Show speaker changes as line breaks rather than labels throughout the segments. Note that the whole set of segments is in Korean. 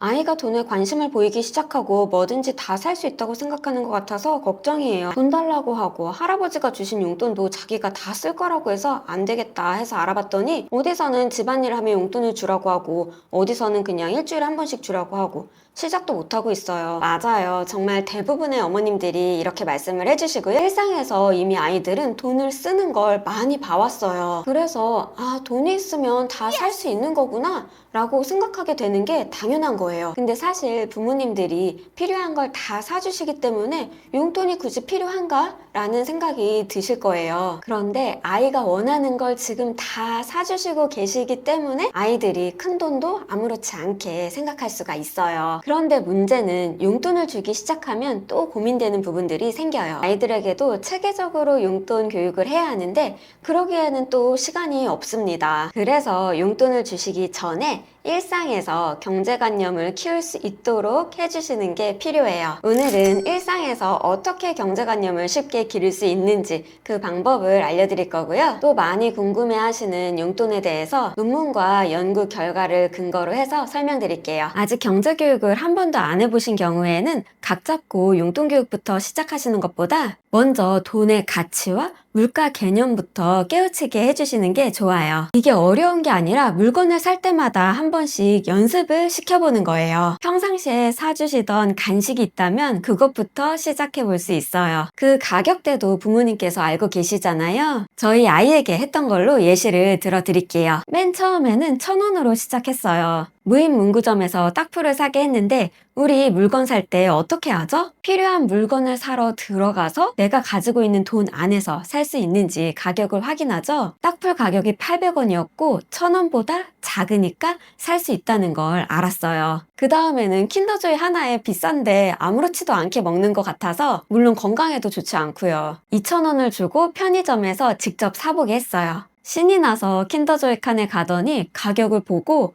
아이가 돈에 관심을 보이기 시작하고 뭐든지 다 살 수 있다고 생각하는 것 같아서 걱정이에요. 돈 달라고 하고 할아버지가 주신 용돈도 자기가 다 쓸 거라고 해서 안 되겠다 해서 알아봤더니 어디서는 집안일 하면 용돈을 주라고 하고 어디서는 그냥 일주일에 한 번씩 주라고 하고 시작도 못하고 있어요. 맞아요. 정말 대부분의 어머님들이 이렇게 말씀을 해주시고요. 일상에서 이미 아이들은 돈을 쓰는 걸 많이 봐왔어요. 그래서 돈이 있으면 다 살 수 있는 거구나 라고 생각하게 되는 게 당연한 거예요. 근데 사실 부모님들이 필요한 걸 다 사주시기 때문에 용돈이 굳이 필요한가? 라는 생각이 드실 거예요. 그런데 아이가 원하는 걸 지금 다 사주시고 계시기 때문에 아이들이 큰 돈도 아무렇지 않게 생각할 수가 있어요. 그런데 문제는 용돈을 주기 시작하면 또 고민되는 부분들이 생겨요. 아이들에게도 체계적으로 용돈 교육을 해야 하는데 그러기에는 또 시간이 없습니다. 그래서 용돈을 주시기 전에 일상에서 경제관념을 키울 수 있도록 해주시는 게 필요해요. 오늘은 일상에서 어떻게 경제관념을 쉽게 기를 수 있는지 그 방법을 알려드릴 거고요. 또 많이 궁금해하시는 용돈에 대해서 논문과 연구 결과를 근거로 해서 설명드릴게요. 아직 경제교육을 한 번도 안 해보신 경우에는 각 잡고 용돈교육부터 시작하시는 것보다 먼저 돈의 가치와 물가 개념부터 깨우치게 해주시는 게 좋아요. 이게 어려운 게 아니라 물건을 살 때마다 한 번씩 연습을 시켜보는 거예요. 평상시에 사주시던 간식이 있다면 그것부터 시작해 볼 수 있어요. 그 가격대도 부모님께서 알고 계시잖아요. 저희 아이에게 했던 걸로 예시를 들어드릴게요. 맨 처음에는 1,000원으로 시작했어요. 무인 문구점에서 딱풀을 사게 했는데 우리 물건 살 때 어떻게 하죠? 필요한 물건을 사러 들어가서 내가 가지고 있는 돈 안에서 살 수 있는지 가격을 확인하죠? 딱풀 가격이 800원이었고 1,000원보다 작으니까 살 수 있다는 걸 알았어요. 그 다음에는 킨더조이 하나에 비싼데 아무렇지도 않게 먹는 것 같아서 물론 건강에도 좋지 않고요. 2,000원을 주고 편의점에서 직접 사보게 했어요. 신이 나서 킨더조이 칸에 가더니 가격을 보고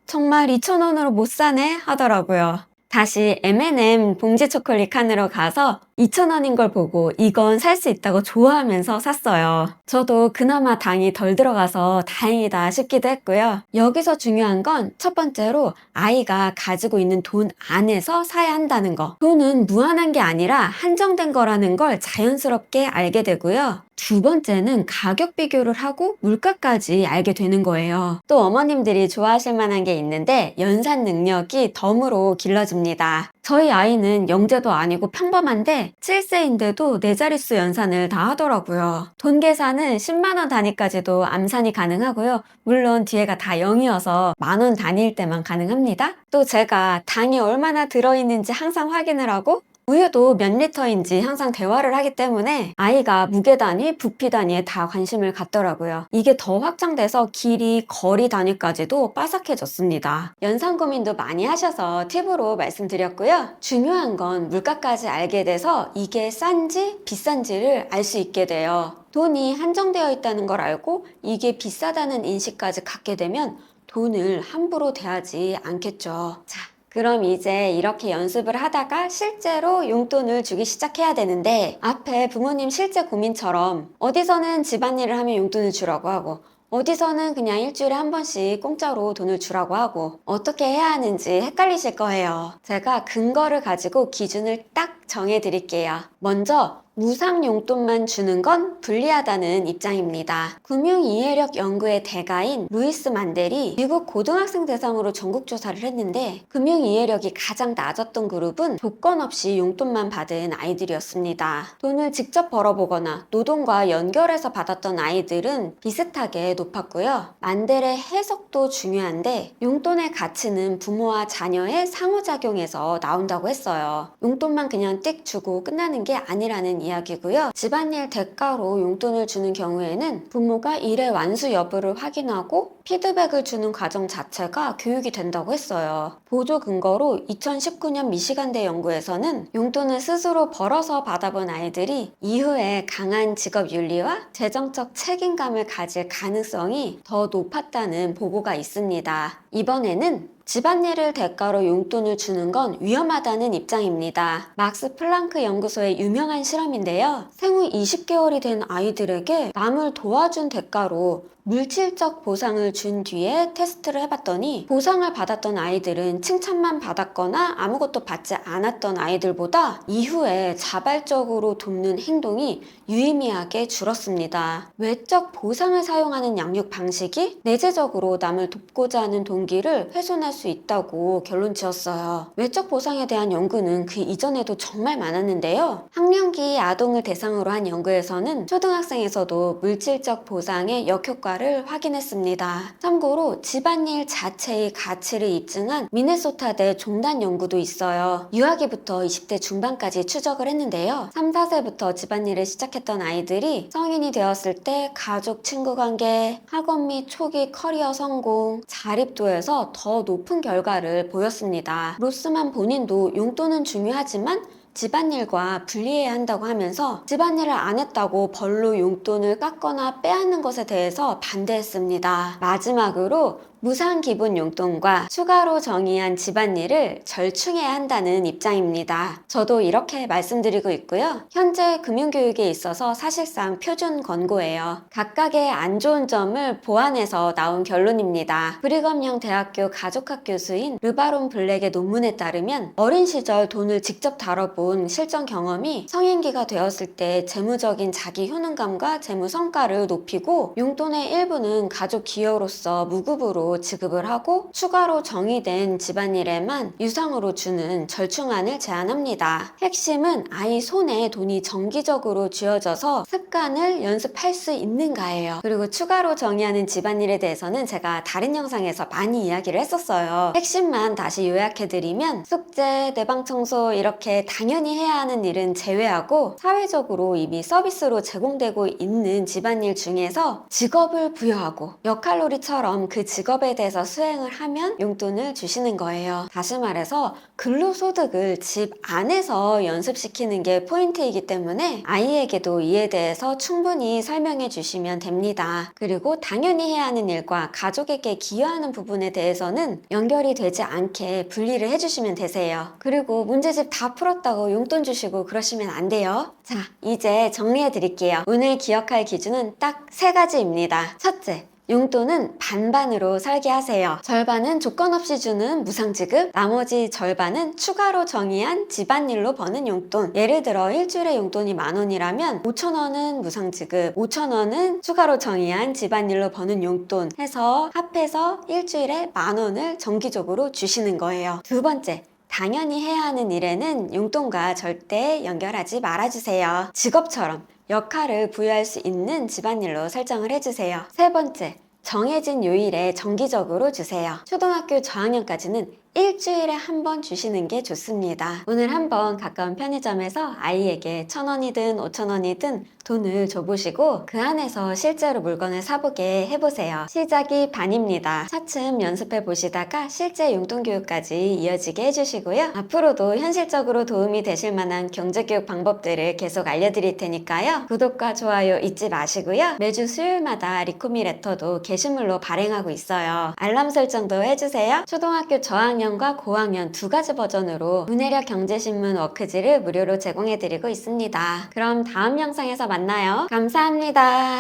정말 2,000원으로 못 사네 하더라고요. 다시 M&M 봉지 초콜릿 칸으로 가서 2,000원인 걸 보고 이건 살 수 있다고 좋아하면서 샀어요. 저도 그나마 당이 덜 들어가서 다행이다 싶기도 했고요. 여기서 중요한 건 첫 번째로 아이가 가지고 있는 돈 안에서 사야 한다는 거. 돈은 무한한 게 아니라 한정된 거라는 걸 자연스럽게 알게 되고요. 두 번째는 가격 비교를 하고 물가까지 알게 되는 거예요. 또 어머님들이 좋아하실 만한 게 있는데 연산 능력이 덤으로 길러집니다. 저희 아이는 영재도 아니고 평범한데 7세인데도 4자릿수 연산을 다 하더라고요. 돈 계산은 10만원 단위까지도 암산이 가능하고요. 물론 뒤에가 다 0이어서 만원 단위일 때만 가능합니다. 또 제가 당이 얼마나 들어있는지 항상 확인을 하고 우유도 몇 리터인지 항상 대화를 하기 때문에 아이가 무게 단위, 부피 단위에 다 관심을 갖더라고요. 이게 더 확장돼서 길이, 거리 단위까지도 빠삭해졌습니다. 연산 고민도 많이 하셔서 팁으로 말씀드렸고요. 중요한 건 물가까지 알게 돼서 이게 싼지 비싼지를 알 수 있게 돼요. 돈이 한정되어 있다는 걸 알고 이게 비싸다는 인식까지 갖게 되면 돈을 함부로 대하지 않겠죠. 자, 그럼 이제 이렇게 연습을 하다가 실제로 용돈을 주기 시작해야 되는데 앞에 부모님 실제 고민처럼 어디서는 집안일을 하면 용돈을 주라고 하고 어디서는 그냥 일주일에 한 번씩 공짜로 돈을 주라고 하고 어떻게 해야 하는지 헷갈리실 거예요. 제가 근거를 가지고 기준을 딱 정해 드릴게요. 먼저 무상 용돈만 주는 건 불리하다는 입장입니다. 금융이해력 연구의 대가인 루이스 만델이 미국 고등학생 대상으로 전국조사를 했는데 금융이해력이 가장 낮았던 그룹은 조건 없이 용돈만 받은 아이들이었습니다. 돈을 직접 벌어보거나 노동과 연결해서 받았던 아이들은 비슷하게 높았고요. 만델의 해석도 중요한데 용돈의 가치는 부모와 자녀의 상호작용에서 나온다고 했어요. 용돈만 그냥 띡 주고 끝나는 게 아니라는 이야기고요. 집안일 대가로 용돈을 주는 경우에는 부모가 일의 완수 여부를 확인하고 피드백을 주는 과정 자체가 교육이 된다고 했어요. 보조 근거로 2019년 미시간대 연구에서는 용돈을 스스로 벌어서 받아본 아이들이 이후에 강한 직업윤리와 재정적 책임감을 가질 가능성이 더 높았다는 보고가 있습니다. 이번에는 집안일을 대가로 용돈을 주는 건 위험하다는 입장입니다. 막스 플랑크 연구소의 유명한 실험인데요. 생후 20개월이 된 아이들에게 남을 도와준 대가로 물질적 보상을 준 뒤에 테스트를 해봤더니 보상을 받았던 아이들은 칭찬만 받았거나 아무것도 받지 않았던 아이들보다 이후에 자발적으로 돕는 행동이 유의미하게 줄었습니다. 외적 보상을 사용하는 양육 방식이 내재적으로 남을 돕고자 하는 동기를 훼손할 수 있다고 결론 지었어요. 외적 보상에 대한 연구는 그 이전에도 정말 많았는데요. 학령기 아동을 대상으로 한 연구에서는 초등학생에서도 물질적 보상의 역효과를 확인했습니다. 참고로 집안일 자체의 가치를 입증한 미네소타대 종단 연구도 있어요. 유아기부터 20대 중반까지 추적을 했는데요. 3, 4세부터 집안일을 시작했던 아이들이 성인이 되었을 때 가족, 친구 관계, 학원 및 초기 커리어 성공, 자립도에서 더 높은 결과를 보였습니다. 로스만 본인도 용돈은 중요하지만 집안일과 분리해야 한다고 하면서 집안일을 안 했다고 벌로 용돈을 깎거나 빼앗는 것에 대해서 반대했습니다. 마지막으로 무상기본 용돈과 추가로 정의한 집안일을 절충해야 한다는 입장입니다. 저도 이렇게 말씀드리고 있고요. 현재 금융교육에 있어서 사실상 표준 권고예요. 각각의 안 좋은 점을 보완해서 나온 결론입니다. 브리검영 대학교 가족학 교수인 르바론 블랙의 논문에 따르면 어린 시절 돈을 직접 다뤄본 실전 경험이 성인기가 되었을 때 재무적인 자기 효능감과 재무 성과를 높이고 용돈의 일부는 가족 기여로서 무급으로 지급을 하고 추가로 정의된 집안일에만 유상으로 주는 절충안을 제안합니다. 핵심은 아이 손에 돈이 정기적으로 쥐어져서 습관을 연습할 수 있는가예요. 그리고 추가로 정의하는 집안일에 대해서는 제가 다른 영상에서 많이 이야기를 했었어요. 핵심만 다시 요약해드리면 숙제, 내방 청소 이렇게 당연히 해야 하는 일은 제외하고 사회적으로 이미 서비스로 제공되고 있는 집안일 중에서 직업을 부여하고 역할놀이처럼 그 직업에 대해서 수행을 하면 용돈을 주시는 거예요. 다시 말해서 근로소득을 집 안에서 연습시키는 게 포인트이기 때문에 아이에게도 이에 대해서 충분히 설명해 주시면 됩니다. 그리고 당연히 해야 하는 일과 가족에게 기여하는 부분에 대해서는 연결이 되지 않게 분리를 해주시면 되세요. 그리고 문제집 다 풀었다고 용돈 주시고 그러시면 안 돼요. 자, 이제 정리해 드릴게요. 오늘 기억할 기준은 딱 3가지입니다. 첫째, 용돈은 반반으로 설계하세요. 절반은 조건 없이 주는 무상지급, 나머지 절반은 추가로 정의한 집안일로 버는 용돈. 예를 들어 일주일에 용돈이 10,000원이라면 5,000원은 무상지급, 5,000원은 추가로 정의한 집안일로 버는 용돈 해서 합해서 일주일에 10,000원을 정기적으로 주시는 거예요. 두 번째, 당연히 해야 하는 일에는 용돈과 절대 연결하지 말아주세요. 직업처럼 역할을 부여할 수 있는 집안일로 설정을 해주세요. 세 번째, 정해진 요일에 정기적으로 주세요. 초등학교 저학년까지는 일주일에 한 번 주시는 게 좋습니다. 오늘 한번 가까운 편의점에서 아이에게 1,000원이든 5,000원이든 돈을 줘보시고 그 안에서 실제로 물건을 사보게 해보세요. 시작이 반입니다. 차츰 연습해 보시다가 실제 용돈 교육까지 이어지게 해주시고요. 앞으로도 현실적으로 도움이 되실 만한 경제교육 방법들을 계속 알려드릴 테니까요. 구독과 좋아요 잊지 마시고요. 매주 수요일마다 리코미 레터도 게시물로 발행하고 있어요. 알람 설정도 해주세요. 초등학교 저학년과 고학년 2가지 버전으로 문해력 경제신문 워크지를 무료로 제공해드리고 있습니다. 그럼 다음 영상에서 만나요. 감사합니다.